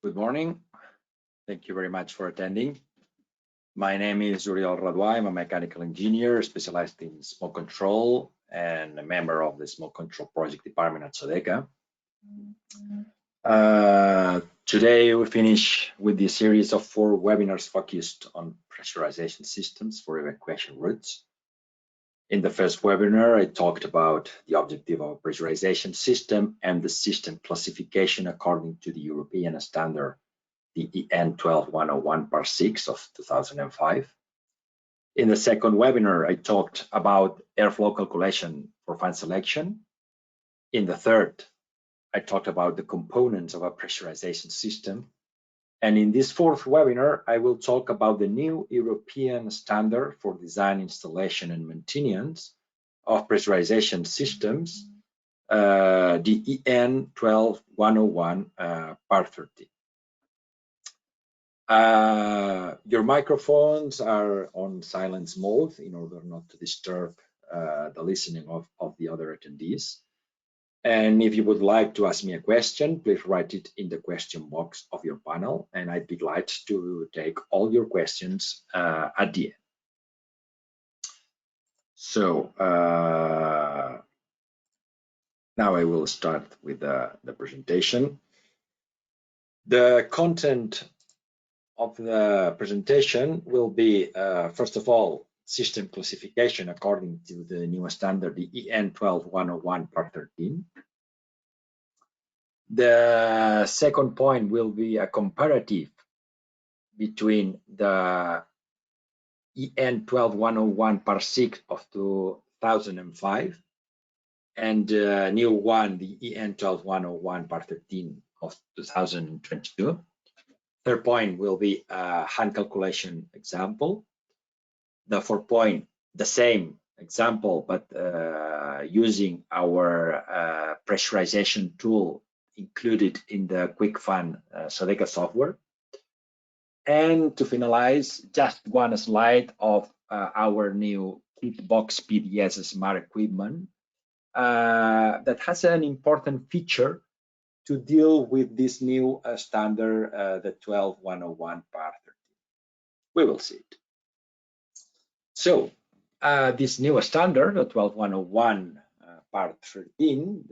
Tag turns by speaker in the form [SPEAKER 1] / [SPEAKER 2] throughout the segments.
[SPEAKER 1] Good morning. Thank you very much for attending. My name is Uriel Radua. I'm a mechanical engineer specialized in smoke control and a member of the smoke control project department at SODECA. Today we finish with the series of 4 webinars focused on pressurization systems for evacuation routes. In the first webinar, I talked about the objective of a pressurization system and the system classification according to the European standard, the EN 12101 Part 6 of 2005. In the second webinar, I talked about airflow calculation for fan selection. In the third, I talked about the components of a pressurization system. And in this fourth webinar, I will talk about the new European standard for design, installation, and maintenance of pressurization systems, the EN 12101 Part 13. Your microphones are on silence mode in order not to disturb the listening of the other attendees. And if you would like to ask me a question, please write it in the question box of your panel, and I'd be glad to take all your questions at the end. So now I will start with the presentation. The content of the presentation will be, first of all, system classification according to the new standard, the EN 12101 Part 13. The second point will be a comparative between the EN 12101 Part 6 of 2005 and the new one, the EN 12101 Part 13 of 2022. Third point will be a hand calculation example. The fourth point, the same example, but using our pressurization tool included in the QuickFan SODECA software. And to finalize, just one slide of our new Kitbox PDS smart equipment that has an important feature to deal with this new standard, the 12101 Part 13. We will see it. So this new standard, the 12101 Part 13,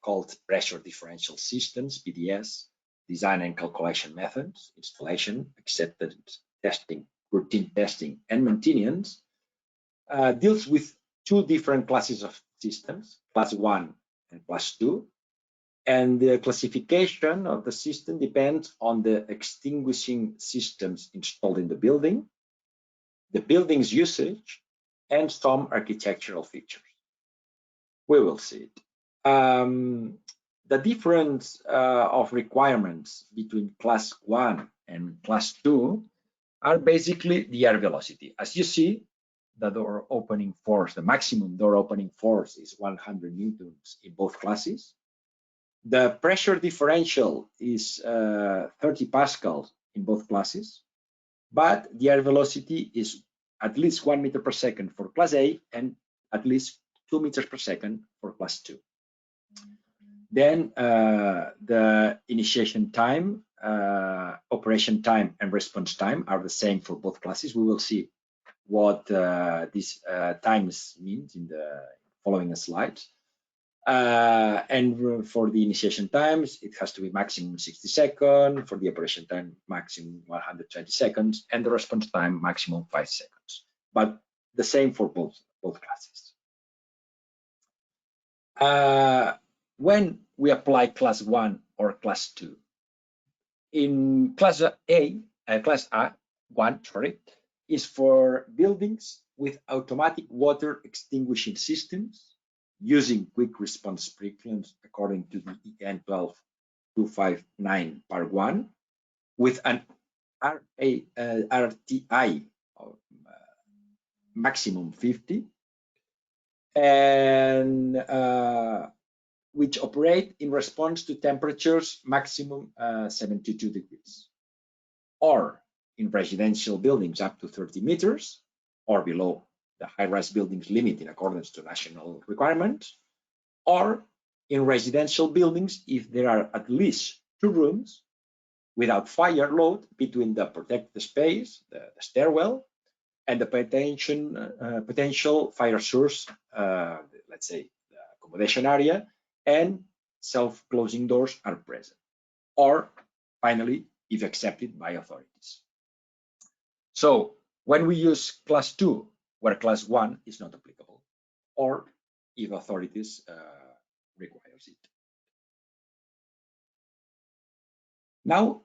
[SPEAKER 1] called Pressure Differential Systems, PDS, Design and Calculation Methods, Installation, Acceptance Testing, Routine Testing, and Maintenance, deals with 2 different classes of systems, Class 1 and Class 2. And the classification of the system depends on the extinguishing systems installed in the building's usage, and some architectural features. We will see it. The difference of requirements between Class 1 and Class 2 are basically the air velocity. As you see, the door opening force, the maximum door opening force is 100 newtons in both classes. The pressure differential is 30 pascals in both classes, but the air velocity is at least 1 meter per second for Class A and at least 2 meters per second for Class 2. Then the initiation time, operation time, and response time are the same for both classes. We will see what these times mean in the following slides. And for the initiation times, it has to be maximum 60 seconds, for the operation time, maximum 120 seconds, and the response time, maximum 5 seconds. But the same for both classes. When we apply Class 1 or Class 2, in Class A1, is for buildings with automatic water extinguishing systems using quick response sprinklers according to the EN 12259 Part 1 with an RTI of maximum 50 and which operate in response to temperatures maximum 72 degrees, or in residential buildings up to 30 meters or below the high-rise buildings limit in accordance to national requirements, or in residential buildings if there are at least 2 rooms without fire load between the protected space, the stairwell, and the potential fire source, let's say the accommodation area, and self-closing doors are present, or finally, if accepted by authorities. So when we use class 2, where class 1 is not applicable, or if authorities requires it. Now,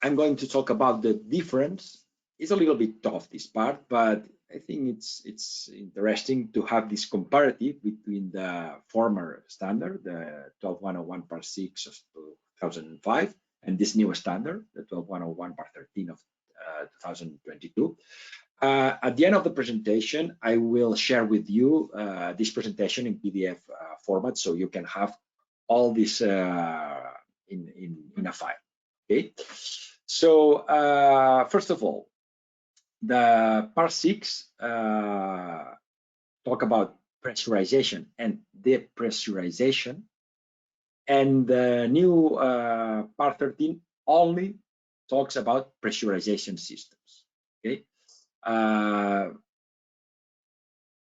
[SPEAKER 1] I'm going to talk about the difference. It's a little bit tough, this part, but I think it's interesting to have this comparative between the former standard, the 12101 par 6 of 2005, and this new standard, the 12101 par 13 of 2022. At the end of the presentation, I will share with you this presentation in PDF format, so you can have all this in a file. Okay. So first of all, the part 6 talk about pressurization and depressurization, and the new part 13 only talks about pressurization systems. Okay.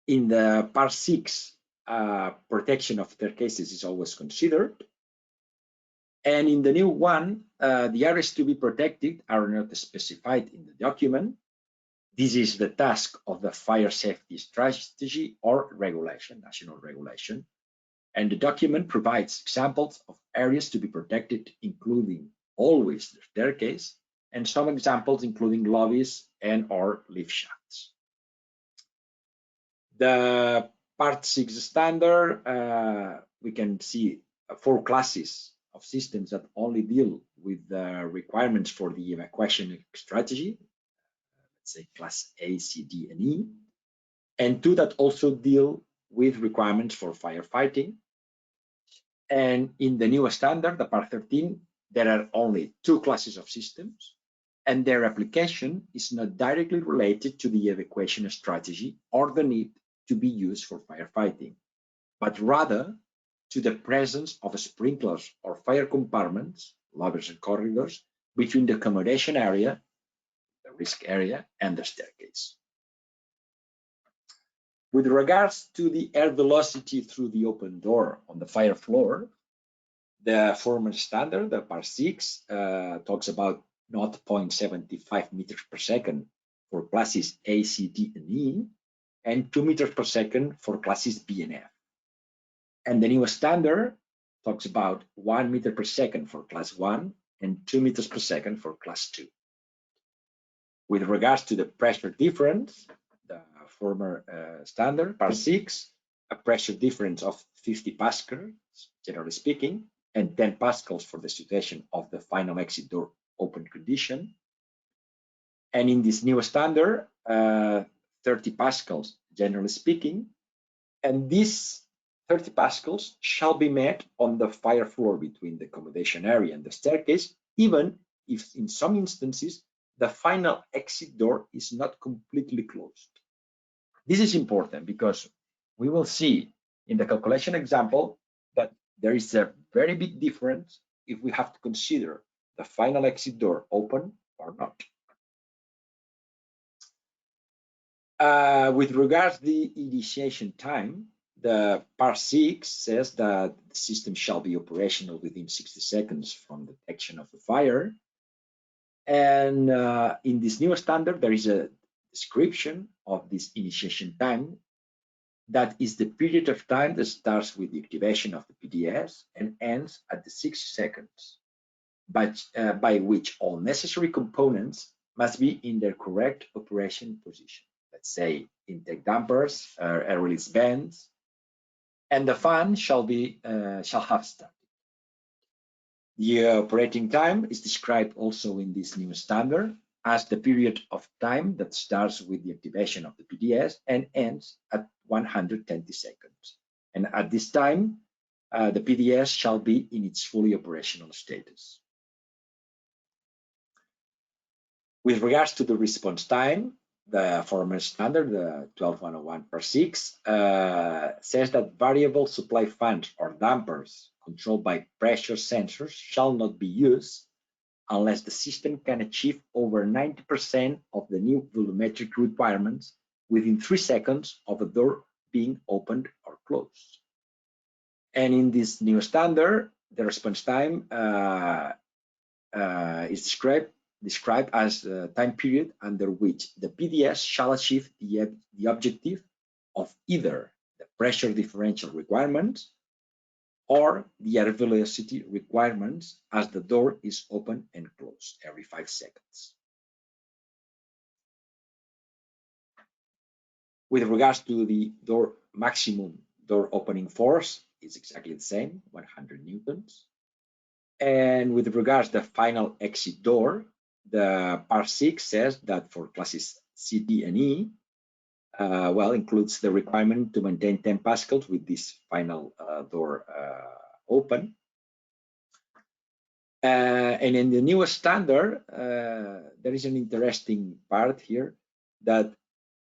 [SPEAKER 1] In the part 6, protection of staircases is always considered. And in the new one, the areas to be protected are not specified in the document. This is the task of the fire safety strategy or regulation, national regulation. And the document provides examples of areas to be protected, including always the staircase, and some examples including lobbies and or lift shafts. The part 6 standard, we can see 4 classes of systems that only deal with the requirements for the evacuation strategy, let's say class A, C, D, and E, and 2 that also deal with requirements for firefighting. And in the new standard, the part 13, there are only 2 classes of systems, and their application is not directly related to the evacuation strategy or the need to be used for firefighting, but rather to the presence of sprinklers or fire compartments, lobbies and corridors, between the accommodation area, the risk area, and the staircase. With regards to the air velocity through the open door on the fire floor, the former standard, the part 6, talks about 0.75 meters per second for classes A, C, D, and E, and 2 meters per second for classes B and F. And the new standard talks about 1 meter per second for class 1 and 2 meters per second for class 2. With regards to the pressure difference, the former standard, part 6, a pressure difference of 50 pascals, generally speaking, and 10 pascals for the situation of the final exit door open condition. And in this new standard, 30 pascals, generally speaking, and these 30 pascals shall be met on the fire floor between the accommodation area and the staircase, even if in some instances the final exit door is not completely closed. This is important because we will see in the calculation example that there is a very big difference if we have to consider the final exit door open or not. With regards to the initiation time, the part 6 says that the system shall be operational within 60 seconds from detection of the fire. And in this new standard, there is a description of this initiation time. That is the period of time that starts with the activation of the PDS and ends at the 6 seconds, but by which all necessary components must be in their correct operation position. Let's say intake dampers, air release vents, and the fan shall have started. The operating time is described also in this new standard as the period of time that starts with the activation of the PDS and ends at 120 seconds. And at this time, the PDS shall be in its fully operational status. With regards to the response time, the former standard, the 12101 per 6, says that variable supply fans or dampers controlled by pressure sensors shall not be used unless the system can achieve over 90% of the new volumetric requirements within 3 seconds of a door being opened or closed. And in this new standard, the response time is described as the time period under which the PDS shall achieve the objective of either the pressure differential requirements or the air velocity requirements as the door is open and closed every 5 seconds. With regards to the maximum door opening force, it's exactly the same, 100 newtons. And with regards to the final exit door, the Part 6 says that for classes C, D, and E, includes the requirement to maintain 10 pascals with this final door open. And in the newest standard, there is an interesting part here that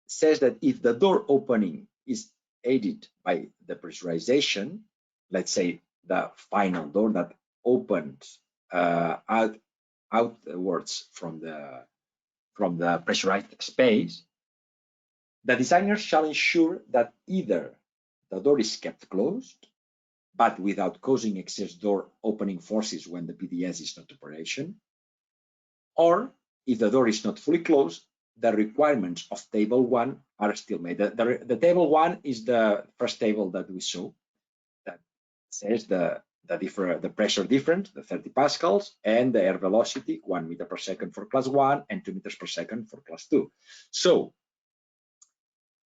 [SPEAKER 1] says that if the door opening is aided by the pressurization, let's say the final door that opens outwards from the pressurized space, the designers shall ensure that either the door is kept closed, but without causing excess door opening forces when the PDS is not in operation, or if the door is not fully closed, the requirements of table 1 are still made. The table 1 is the first table that we saw that says the pressure difference, the 30 pascals, and the air velocity, 1 meter per second for class 1 and 2 meters per second for class 2. So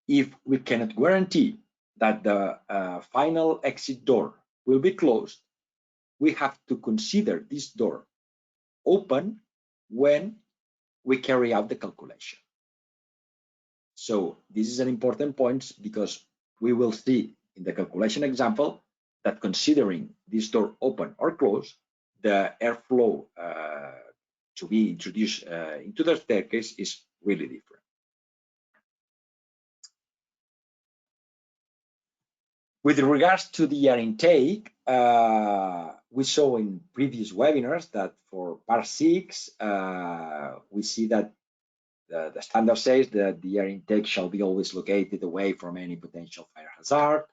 [SPEAKER 1] if we cannot guarantee that the final exit door will be closed, we have to consider this door open when we carry out the calculation. So this is an important point because we will see in the calculation example that considering this door open or closed, the airflow to be introduced into the staircase is really different. With regards to the air intake, we saw in previous webinars that for Part 6, we see that the standard says that the air intake shall be always located away from any potential fire hazard,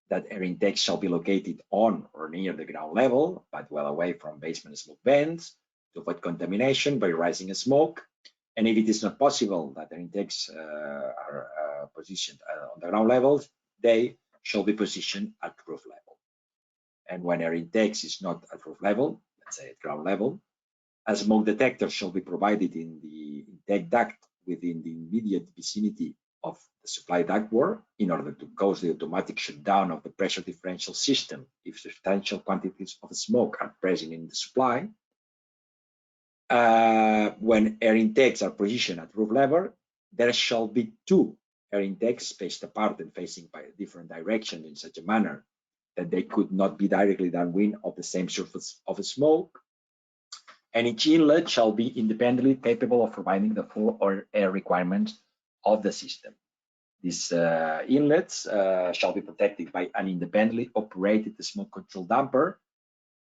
[SPEAKER 1] that air intake shall be located on or near the ground level, but well away from basement smoke vents to avoid contamination by rising smoke. And if it is not possible that air intakes are positioned on the ground levels, they shall be positioned at roof level. And when air intakes is not at roof level, let's say at ground level, a smoke detector shall be provided in the intake duct within the immediate vicinity of the supply ductwork in order to cause the automatic shutdown of the pressure differential system if substantial quantities of smoke are present in the supply. When air intakes are positioned at roof level, there shall be 2 air intakes spaced apart and facing by a different direction in such a manner that they could not be directly downwind of the same surface of smoke. And each inlet shall be independently capable of providing the full air requirements of the system. These inlets shall be protected by an independently operated smoke control damper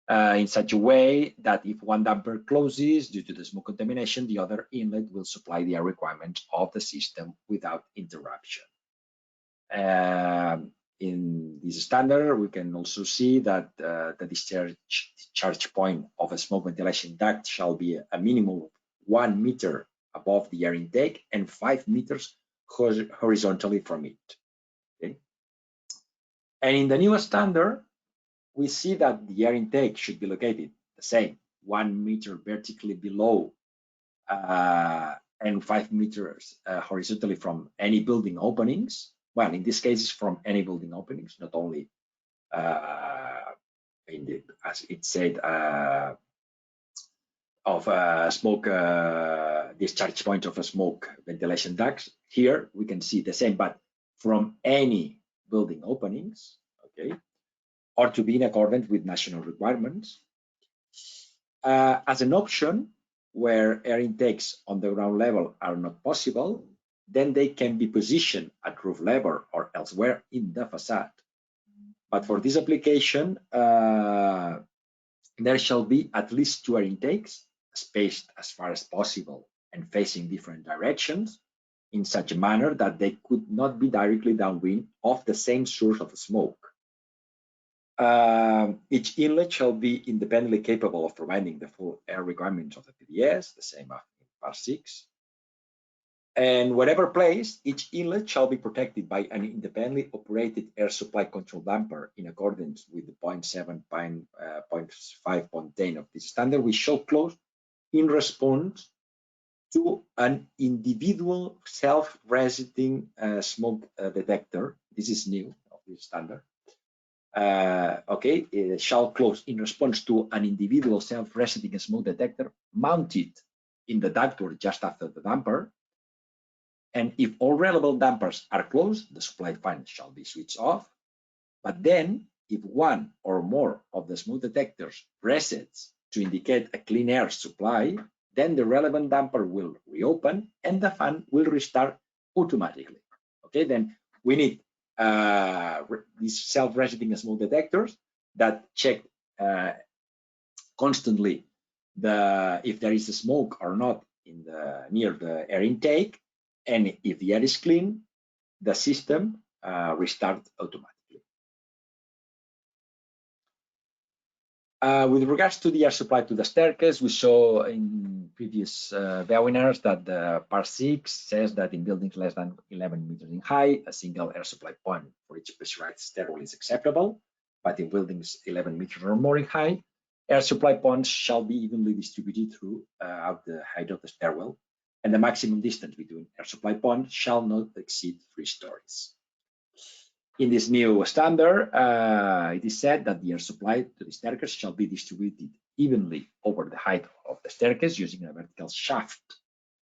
[SPEAKER 1] in such a way that if one damper closes due to the smoke contamination, the other inlet will supply the air requirements of the system without interruption. In this standard, we can also see that the discharge point of a smoke ventilation duct shall be a minimum of 1 meter above the air intake and 5 meters horizontally from it. Okay? And in the new standard, we see that the air intake should be located the same, 1 meter vertically below and 5 meters horizontally from any building openings. Well, in this case, it's from any building openings, not only as it said, of a smoke discharge point of a smoke ventilation ducts. Here we can see the same, but from any building openings, okay, or to be in accordance with national requirements. As an option, where air intakes on the ground level are not possible, then they can be positioned at roof level or elsewhere in the facade. But for this application, there shall be at least 2 air intakes spaced as far as possible and facing different directions in such a manner that they could not be directly downwind of the same source of smoke. Each inlet shall be independently capable of providing the full air requirements of the PDS, the same as in part 6. And wherever placed, each inlet shall be protected by an independently operated air supply control damper in accordance with the 0.7.5.10 of this standard, which shall close in response to an individual self-resetting smoke detector. This is new of this standard. It shall close in response to an individual self-resetting smoke detector mounted in the ductwork just after the damper. And if all relevant dampers are closed, the supply fan shall be switched off. But then, if one or more of the smoke detectors resets to indicate a clean air supply, then the relevant damper will reopen and the fan will restart automatically. Okay, then we need these self-resetting smoke detectors that check constantly if there is a smoke or not in near the air intake, and if the air is clean, the system restarts automatically. With regards to the air supply to the staircase, we saw in previous webinars that the part 6 says that in buildings less than 11 meters in height, a single air supply point for each pressurized stairwell is acceptable. But in buildings 11 meters or more in height, air supply points shall be evenly distributed throughout the height of the stairwell, and the maximum distance between air supply points shall not exceed 3 stories. In this new standard, it is said that the air supply to the staircase shall be distributed evenly over the height of the staircase using a vertical shaft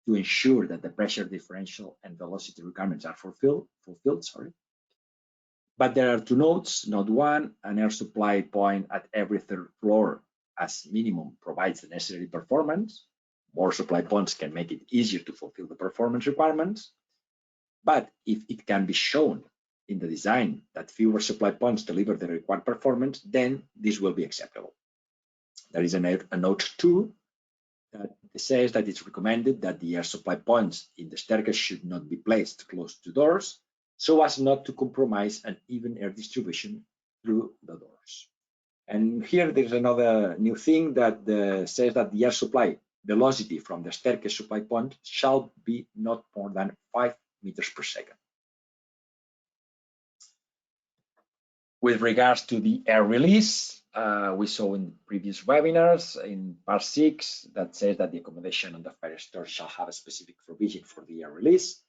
[SPEAKER 1] to ensure that the pressure differential and velocity requirements are fulfilled. But there are 2 notes. Note 1, an air supply point at every 3rd floor as minimum provides the necessary performance. More supply points can make it easier to fulfill the performance requirements. But if it can be shown in the design that fewer supply points deliver the required performance, then this will be acceptable. There is a note 2 that says that it's recommended that the air supply points in the staircase should not be placed close to doors so as not to compromise an even air distribution through the doors. And here there's another new thing that says that the air supply velocity from the staircase supply point shall be not more than 5 meters per second. With regards to the air release, we saw in previous webinars in part 6 that says that the accommodation on the fire store shall have a specific provision for the air release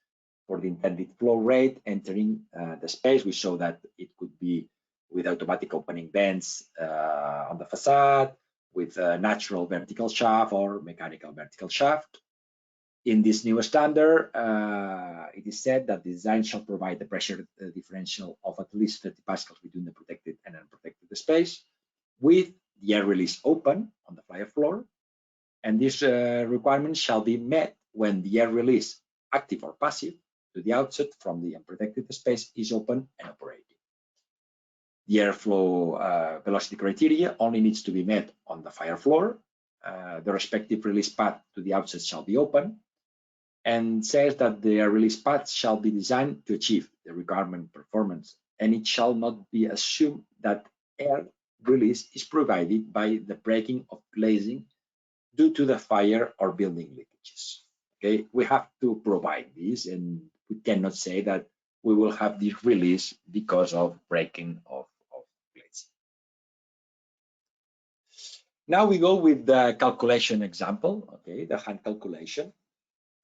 [SPEAKER 1] for the intended flow rate entering the space. We saw that it could be with automatic opening vents on the facade, with a natural vertical shaft or mechanical vertical shaft. In this new standard, it is said that the design shall provide the pressure differential of at least 30 pascals between the protected and unprotected space, with the air release open on the fire floor. And this requirement shall be met when the air release, active or passive, to the outset from the unprotected space is open and operating. The airflow velocity criteria only needs to be met on the fire floor. The respective release path to the outset shall be open, and says that the release path shall be designed to achieve the requirement performance, and it shall not be assumed that air release is provided by the breaking of glazing due to the fire or building leakages. Okay, we have to provide this, and we cannot say that we will have this release because of breaking of glazing. Now we go with the calculation example, okay, the hand calculation.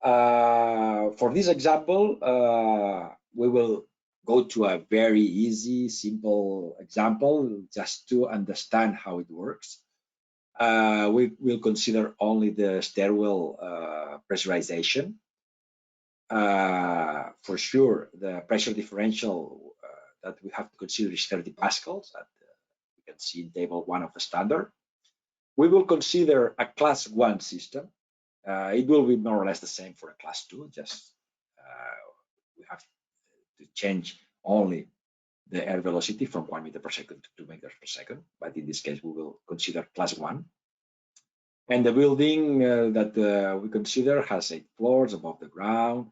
[SPEAKER 1] For this example, we will go to a very easy, simple example just to understand how it works. We will consider only the stairwell pressurization. For sure, the pressure differential that we have to consider is 30 pascals, that you can see in table 1 of the standard. We will consider a class 1 system. It will be more or less the same for a class 2, just we have to change only the air velocity from 1 meter per second to 2 meters per second, but in this case we will consider class 1. And the building that we consider has 8 floors above the ground,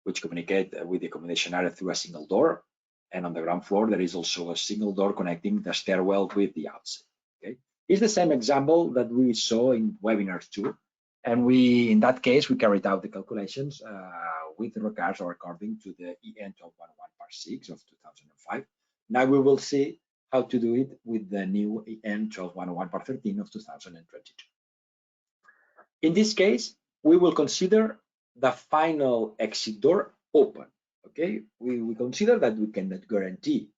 [SPEAKER 1] which communicate with the accommodation area through a single door. And on the ground floor, there is also a single door connecting the stairwell with the outside. Okay, it's the same example that we saw in webinars 2. And in that case, we carried out the calculations with regards or according to the EN 1211/6 of 2005. Now we will see how to do it with the new EN 1211/13 of 2022. In this case, we will consider the final exit door open. Okay, we consider that we cannot guarantee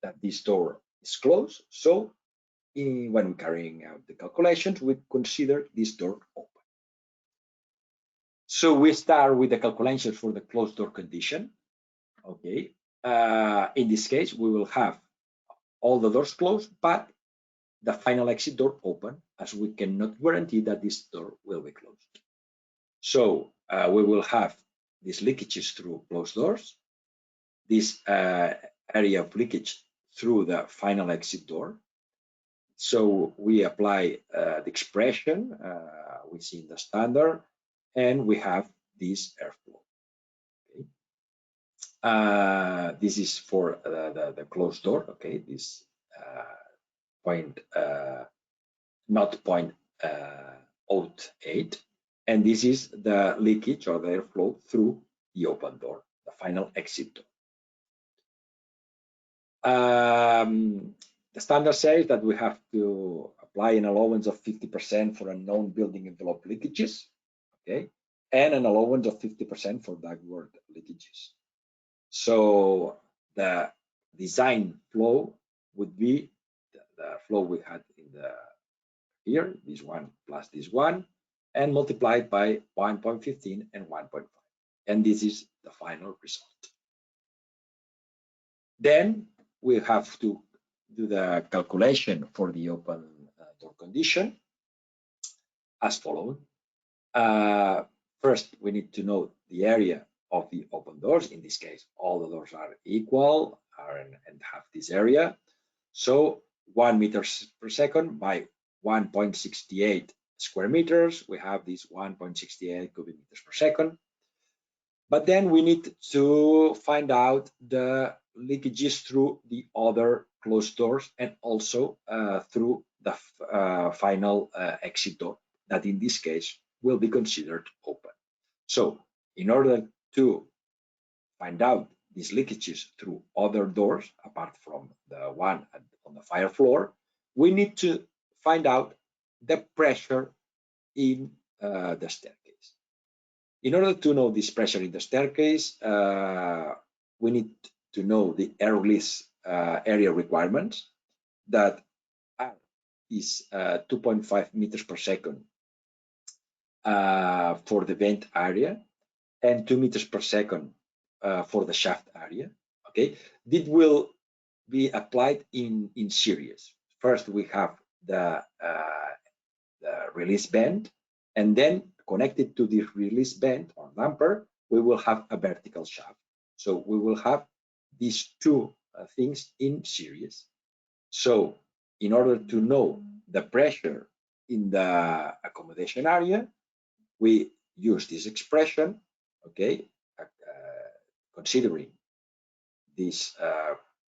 [SPEAKER 1] that this door is closed. So when we're carrying out the calculations, we consider this door open. So we start with the calculations for the closed door condition. Okay, in this case, we will have all the doors closed, but the final exit door open, as we cannot guarantee that this door will be closed. So we will have these leakages through closed doors, this area of leakage through the final exit door. So we apply the expression we see in the standard, and we have this airflow. Okay. This is for the closed door. Okay, this point not 0.08, and this is the leakage or the airflow through the open door, the final exit door. The standard says that we have to apply an allowance of 50% for unknown building envelope leakages, okay, and an allowance of 50% for ductwork leakages. So the design flow would be the flow we had in the here, this one plus this one, and multiplied by 1.15 and 1.5. And this is the final result. Then we have to do the calculation for the open door condition as follows. First, we need to know the area of the open doors. In this case, all the doors are equal and have this area. So 1 meters per second by 1.68 square meters, we have this 1.68 cubic meters per second. But then we need to find out the leakages through the other closed doors and also through the final exit door, that in this case will be considered open. So in order to find out these leakages through other doors, apart from the one on the fire floor, we need to find out the pressure in the staircase. In order to know this pressure in the staircase, we need to know the air release area requirements, that is 2.5 meters per second for the vent area and 2 meters per second for the shaft area. Okay, this will be applied in series. First, we have the release band, and then connected to the release band or damper, we will have a vertical shaft. So we will have these two things in series. So in order to know the pressure in the accommodation area, we use this expression, okay, considering this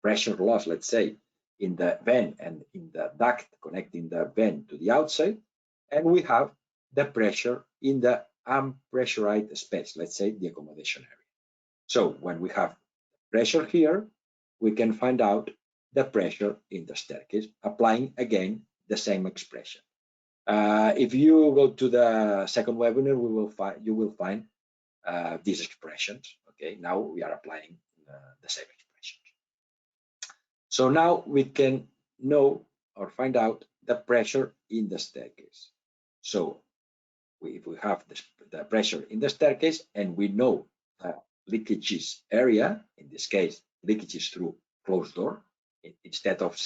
[SPEAKER 1] pressure loss, let's say, in the vent and in the duct connecting the vent to the outside, and we have the pressure in the unpressurized space, let's say the accommodation area. So when we have pressure here, we can find out the pressure in the staircase, applying again the same expression. If you go to the second webinar, you will find these expressions. Okay, now we are applying the same expressions. So now we can know or find out the pressure in the staircase. So if we have the pressure in the staircase and we know the leakages area, in this case leakages through closed door, instead of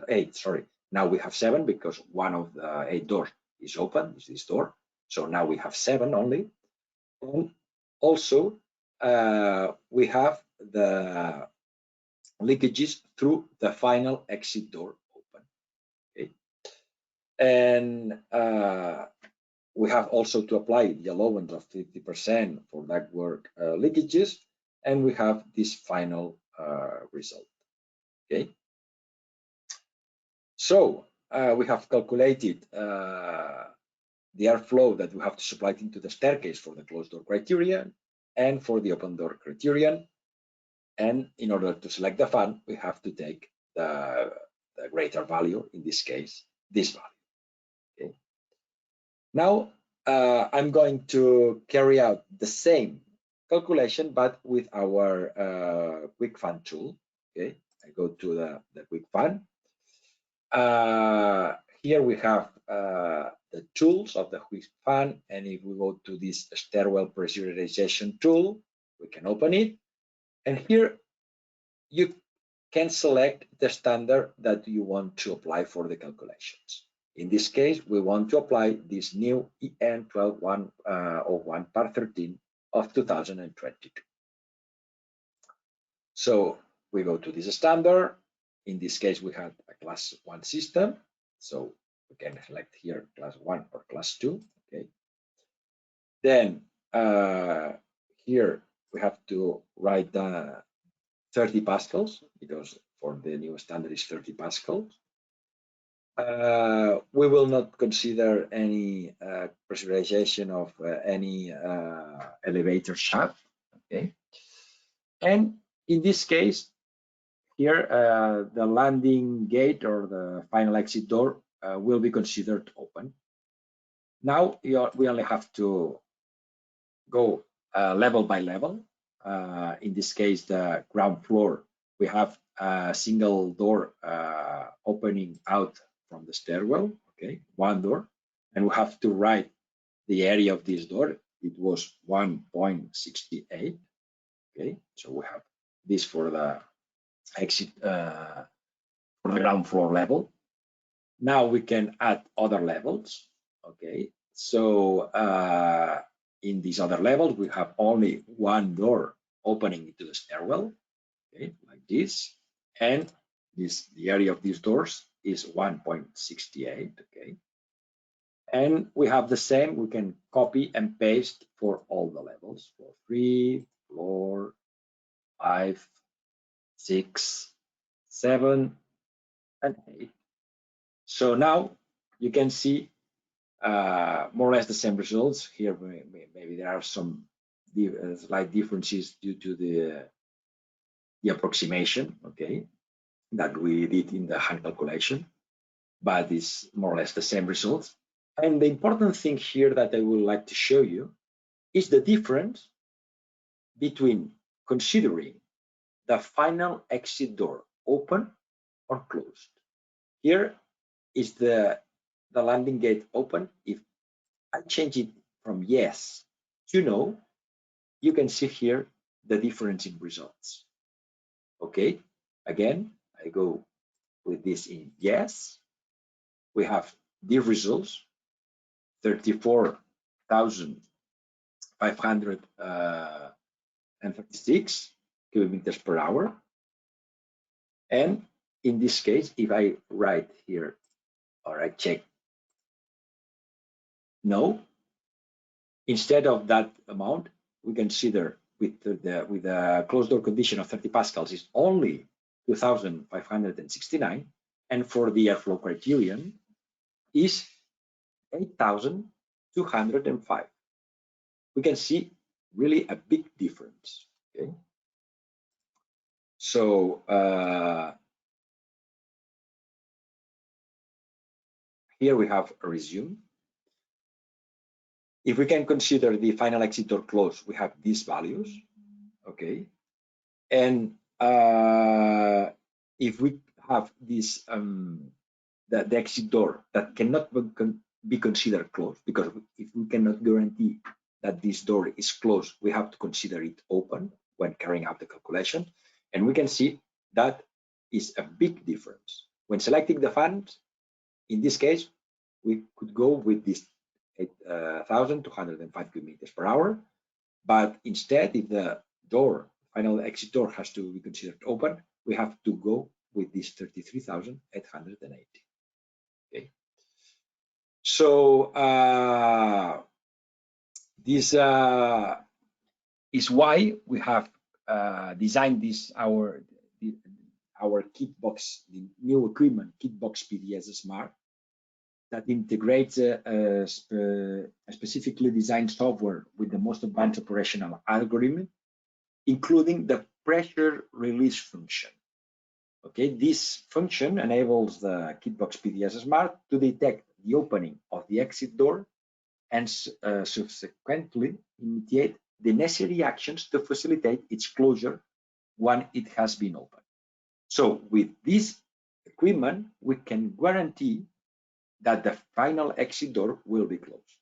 [SPEAKER 1] 8, sorry, now we have 7 because one of the 8 doors is open, is this door. So now we have 7 only. And also we have the leakages through the final exit door open. Okay. And we have also to apply the allowance of 50% for ductwork leakages, and we have this final result. Okay. So we have calculated the airflow that we have to supply into the staircase for the closed door criterion and for the open door criterion. And in order to select the fan, we have to take the greater value, in this case, this value. Okay. Now, I'm going to carry out the same calculation, but with our quick fan tool. Okay, I go to the quick fan. Here we have the tools of the quick fan, and if we go to this stairwell pressurization tool, we can open it, and here you can select the standard that you want to apply for the calculations. In this case, we want to apply this new EN 12101 par 13 of 2022. So we go to this standard. In this case, we have a class 1 system. So we can select here class 1 or class 2. Okay. Then here we have to write the 30 pascals, because for the new standard is 30 pascals. We will not consider any pressurization of any elevator shaft. Okay. And in this case, here the landing gate or the final exit door will be considered open. Now we only have to go level by level. In this case, the ground floor, we have a single door opening out from the stairwell, okay, one door, and we have to write the area of this door. It was 1.68, okay, so we have this for the exit for the ground floor level. Now we can add other levels, okay, so in these other levels we have only one door opening into the stairwell, okay, like this, and the area of these doors is 1.68, okay, and we have the same. We can copy and paste for all the levels, for 3, 4, 5, 6, 7, and 8. So now you can see more or less the same results. Here maybe there are some slight differences due to the approximation, okay, that we did in the hand calculation, but it's more or less the same results. And the important thing here that I would like to show you is the difference between considering the final exit door open or closed. Here is the landing gate open. If I change it from yes to no, you can see here the difference in results. Okay, again, I go with this in yes. We have the results, 34,536 cubic meters per hour. And in this case, if I write here or I check no, instead of that amount, we consider with the closed door condition of 30 pascals is only 2,569, and for the airflow criterion is 8,205. We can see really a big difference. Okay, so here we have a resume. If we can consider the final exit door closed, we have these values, okay, and if we have this the exit door that cannot be considered closed, because if we cannot guarantee that this door is closed, we have to consider it open when carrying out the calculation, and we can see that is a big difference. When selecting the fans, in this case, we could go with this 8,205 cubic meters per hour, but instead, if the final exit door has to be considered open, we have to go with this 33,880. Okay, So this is why we have designed this our kit box, the new equipment kit box PDS Smart, that integrates a specifically designed software with the most advanced operational algorithm, including the pressure release function. Okay, this function enables the Kitbox PDS Smart to detect the opening of the exit door and subsequently initiate the necessary actions to facilitate its closure when it has been opened. So with this equipment, we can guarantee that the final exit door will be closed,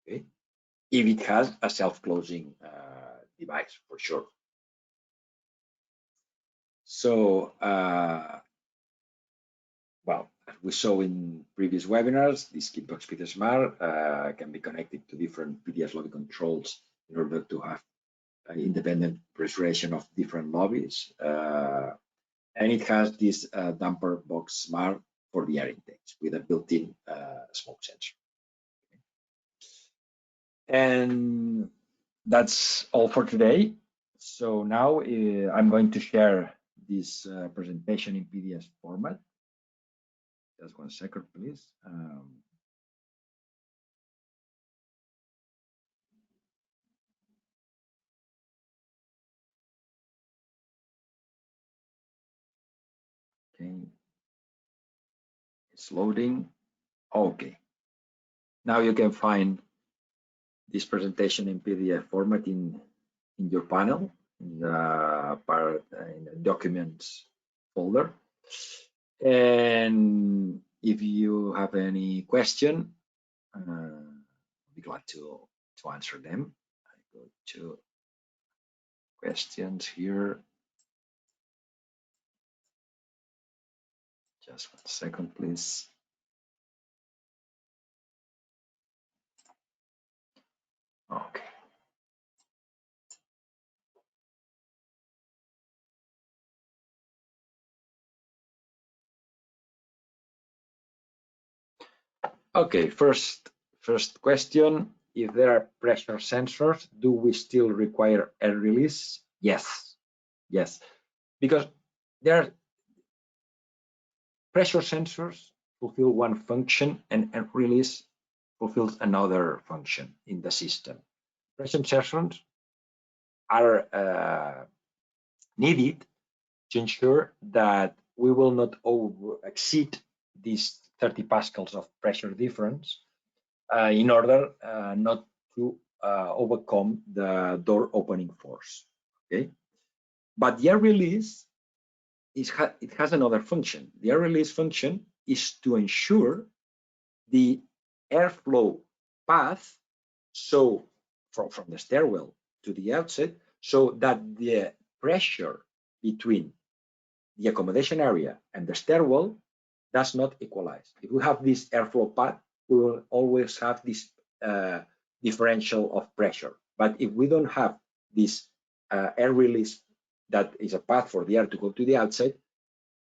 [SPEAKER 1] okay? If it has a self-closing device, for sure. So, well, as we saw in previous webinars, this Kitbox PDS Smart can be connected to different PDS lobby controls in order to have independent pressurization of different lobbies. And it has this damper box smart for the air intakes with a built-in smoke sensor. And that's all for today. So now I'm going to share this presentation in PDF format. Just 1 second, please. Okay, it's loading. Okay, now you can find this presentation in PDF format in your panel, in the documents folder. And if you have any question, I'll be glad to answer them. I go to questions here. Just 1 second, please. Okay. Okay, first question. If there are pressure sensors, do we still require air release? Yes, because there are pressure sensors fulfill one function and air release fulfills another function in the system. Pressure sensors are needed to ensure that we will not exceed these 30 pascals of pressure difference in order not to overcome the door opening force. Okay, but the air release it has another function. The air release function is to ensure the airflow path, so from the stairwell to the outset, so that the pressure between the accommodation area and the stairwell does not equalize. If we have this airflow path, we will always have this differential of pressure. But if we don't have this air release that is a path for the air to go to the outside,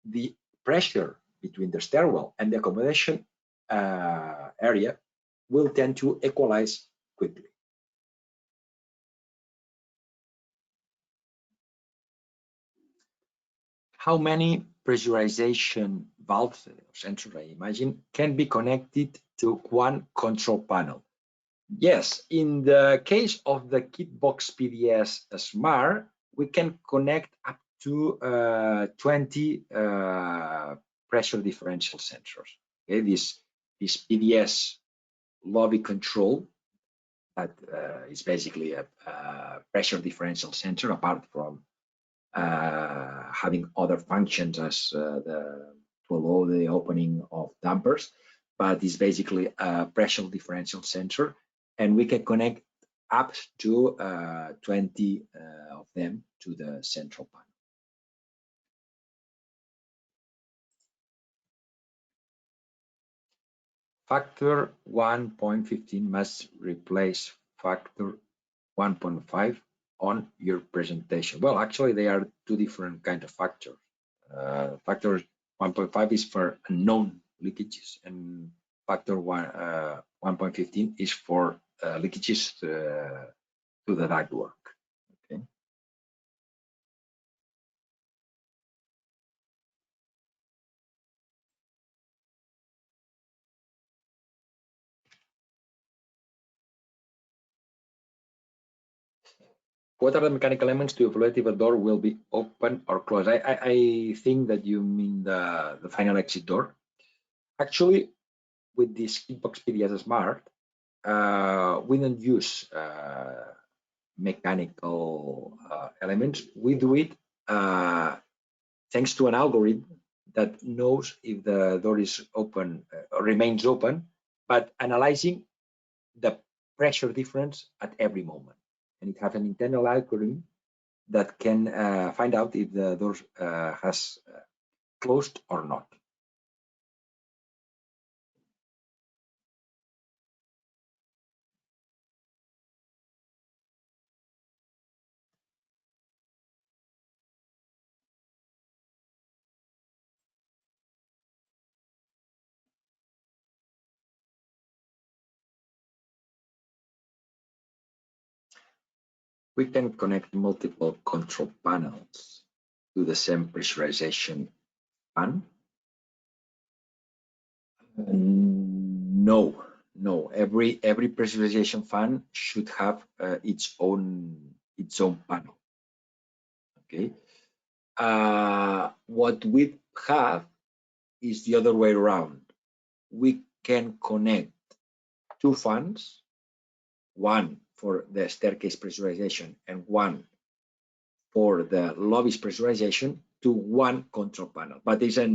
[SPEAKER 1] the pressure between the stairwell and the accommodation area will tend to equalize quickly. How many pressurization valves or sensors, I imagine, can be connected to one control panel? Yes, in the case of the Kitbox PDS Smart, we can connect up to 20 pressure differential sensors. Okay, this PDS lobby control that is basically a pressure differential sensor, apart from having other functions as to allow the opening of dampers, but it's basically a pressure differential sensor, and we can connect up to 20 of them to the central panel. Factor 1.15 must replace factor 1.5 on your presentation. Well, actually, they are two different kinds of factors. Factor 1.5 is for known leakages, and factor 1.15 is for leakages to the ductwork. Okay. What are the mechanical elements to evaluate if a door will be open or closed? I think that you mean the final exit door. Actually, with this Kitbox PDS Smart, we don't use mechanical elements. We do it thanks to an algorithm that knows if the door is open or remains open, but analyzing the pressure difference at every moment. And it has an internal algorithm that can find out if the door has closed or not. We can connect multiple control panels to the same pressurization fan. No. Every pressurization fan should have its own panel. Okay. What we have is the other way around. We can connect two fans, one for the staircase pressurization and one for the lobby's pressurization, to one control panel, but it's a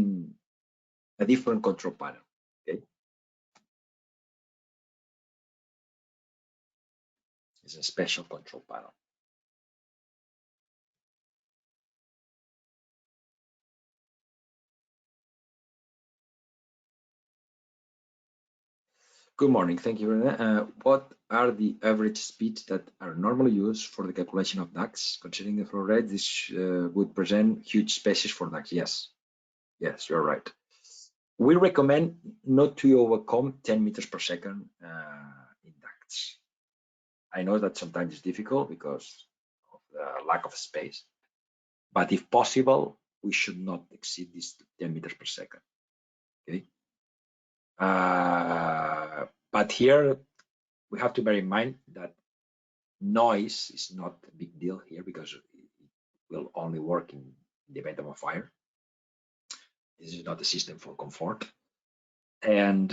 [SPEAKER 1] different control panel. Okay, it's a special control panel. Good morning, thank you. What are the average speeds that are normally used for the calculation of ducts? Considering the flow rate, this would present huge spaces for ducts. Yes, you're right. We recommend not to overcome 10 meters per second in ducts. I know that sometimes it's difficult because of the lack of space, but if possible, we should not exceed this 10 meters per second. Okay. But here we have to bear in mind that noise is not a big deal here because it will only work in the event of a fire. This is not a system for comfort. And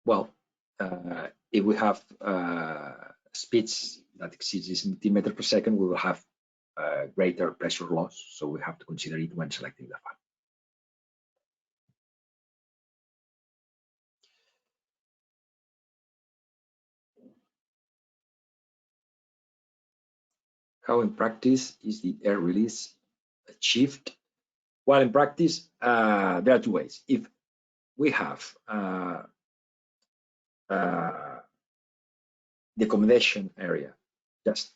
[SPEAKER 1] well, if we have speeds that exceeds this 10 meters per second, we will have greater pressure loss. So we have to consider it when selecting the fan. How in practice is the air release achieved? Well, in practice, there are two ways. If we have the accommodation area just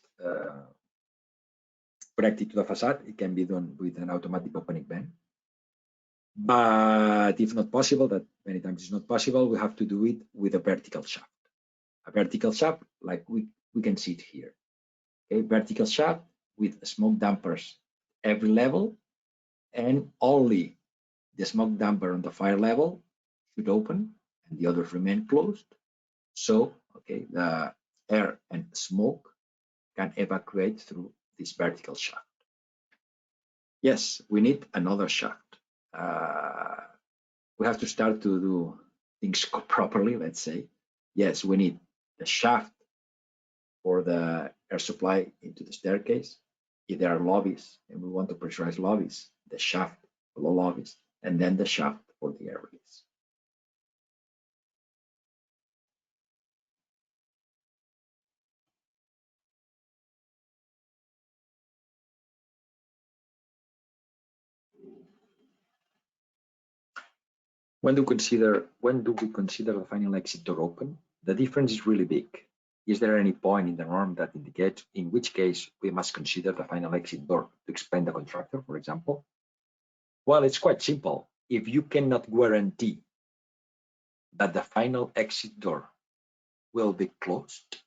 [SPEAKER 1] connected to the facade, it can be done with an automatic opening vent. But if not possible, that many times is not possible, we have to do it with a vertical shaft. A vertical shaft, like we can see it here. A vertical shaft with smoke dampers every level, and only the smoke damper on the fire level should open and the others remain closed. So, okay, the air and smoke can evacuate through this vertical shaft. Yes, we need another shaft. We have to start to do things properly, let's say. Yes, we need the shaft for the air supply into the staircase. If there are lobbies and we want to pressurize lobbies, the shaft for the lobbies, and then the shaft for the air release. When do we consider the final exit door open? The difference is really big. Is there any point in the norm that indicates in which case we must consider the final exit door to explain the contractor, for example? Well, it's quite simple. if you cannot guarantee that the final exit door will be closed,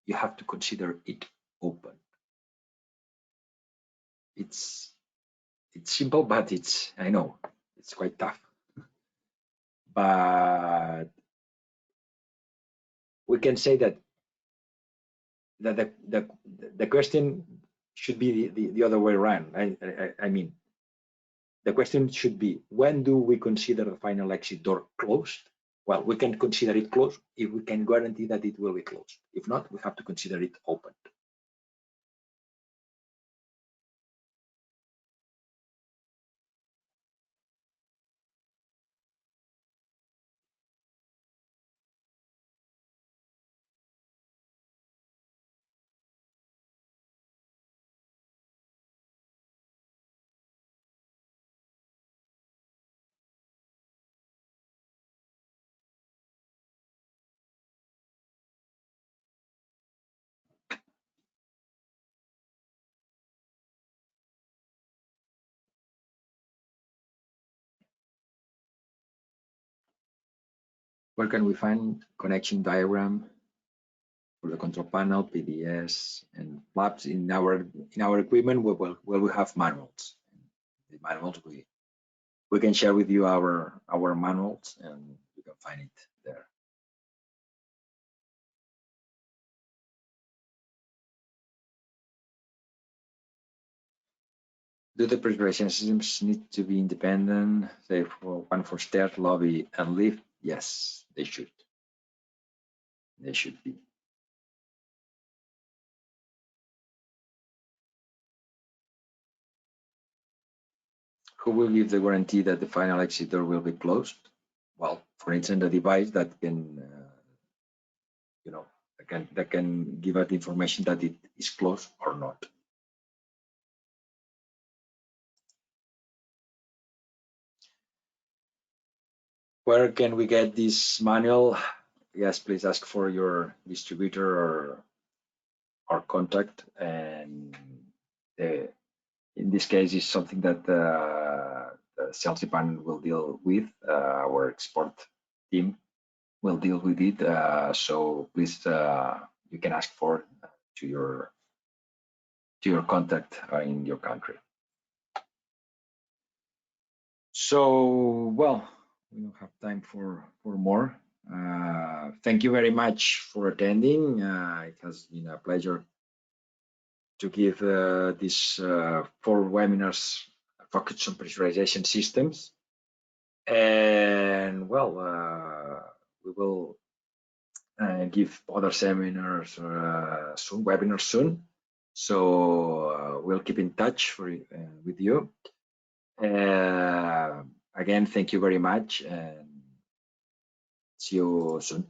[SPEAKER 1] you have to consider it open. It's simple, but I know it's quite tough. But we can say that the question should be the other way around. I mean, the question should be, when do we consider the final exit door closed? Well, we can consider it closed if we can guarantee that it will be closed. If not, we have to consider it open. Where can we find connection diagram for the control panel, PDS, and flaps in our equipment? Well, we have manuals. The manuals we can share with you our manuals, and you can find it there. Do the pressurization systems need to be independent, say one for stairs, lobby, and lift? Yes, they should. They should be. Who will give the guarantee that the final exit door will be closed? Well, for instance, a device that can, that can give us information that it is closed or not. Where can we get this manual? Yes, please ask for your distributor or contact. And in this case, is something that the sales department will deal with. Our export team will deal with it. So please, you can ask for to your contact in your country. So, well, we don't have time for more. Thank you very much for attending. It has been a pleasure to give these 4 webinars focused on pressurization systems. And well, we will give other seminars soon, webinars soon. So we'll keep in touch with you. Again, thank you very much, and see you soon.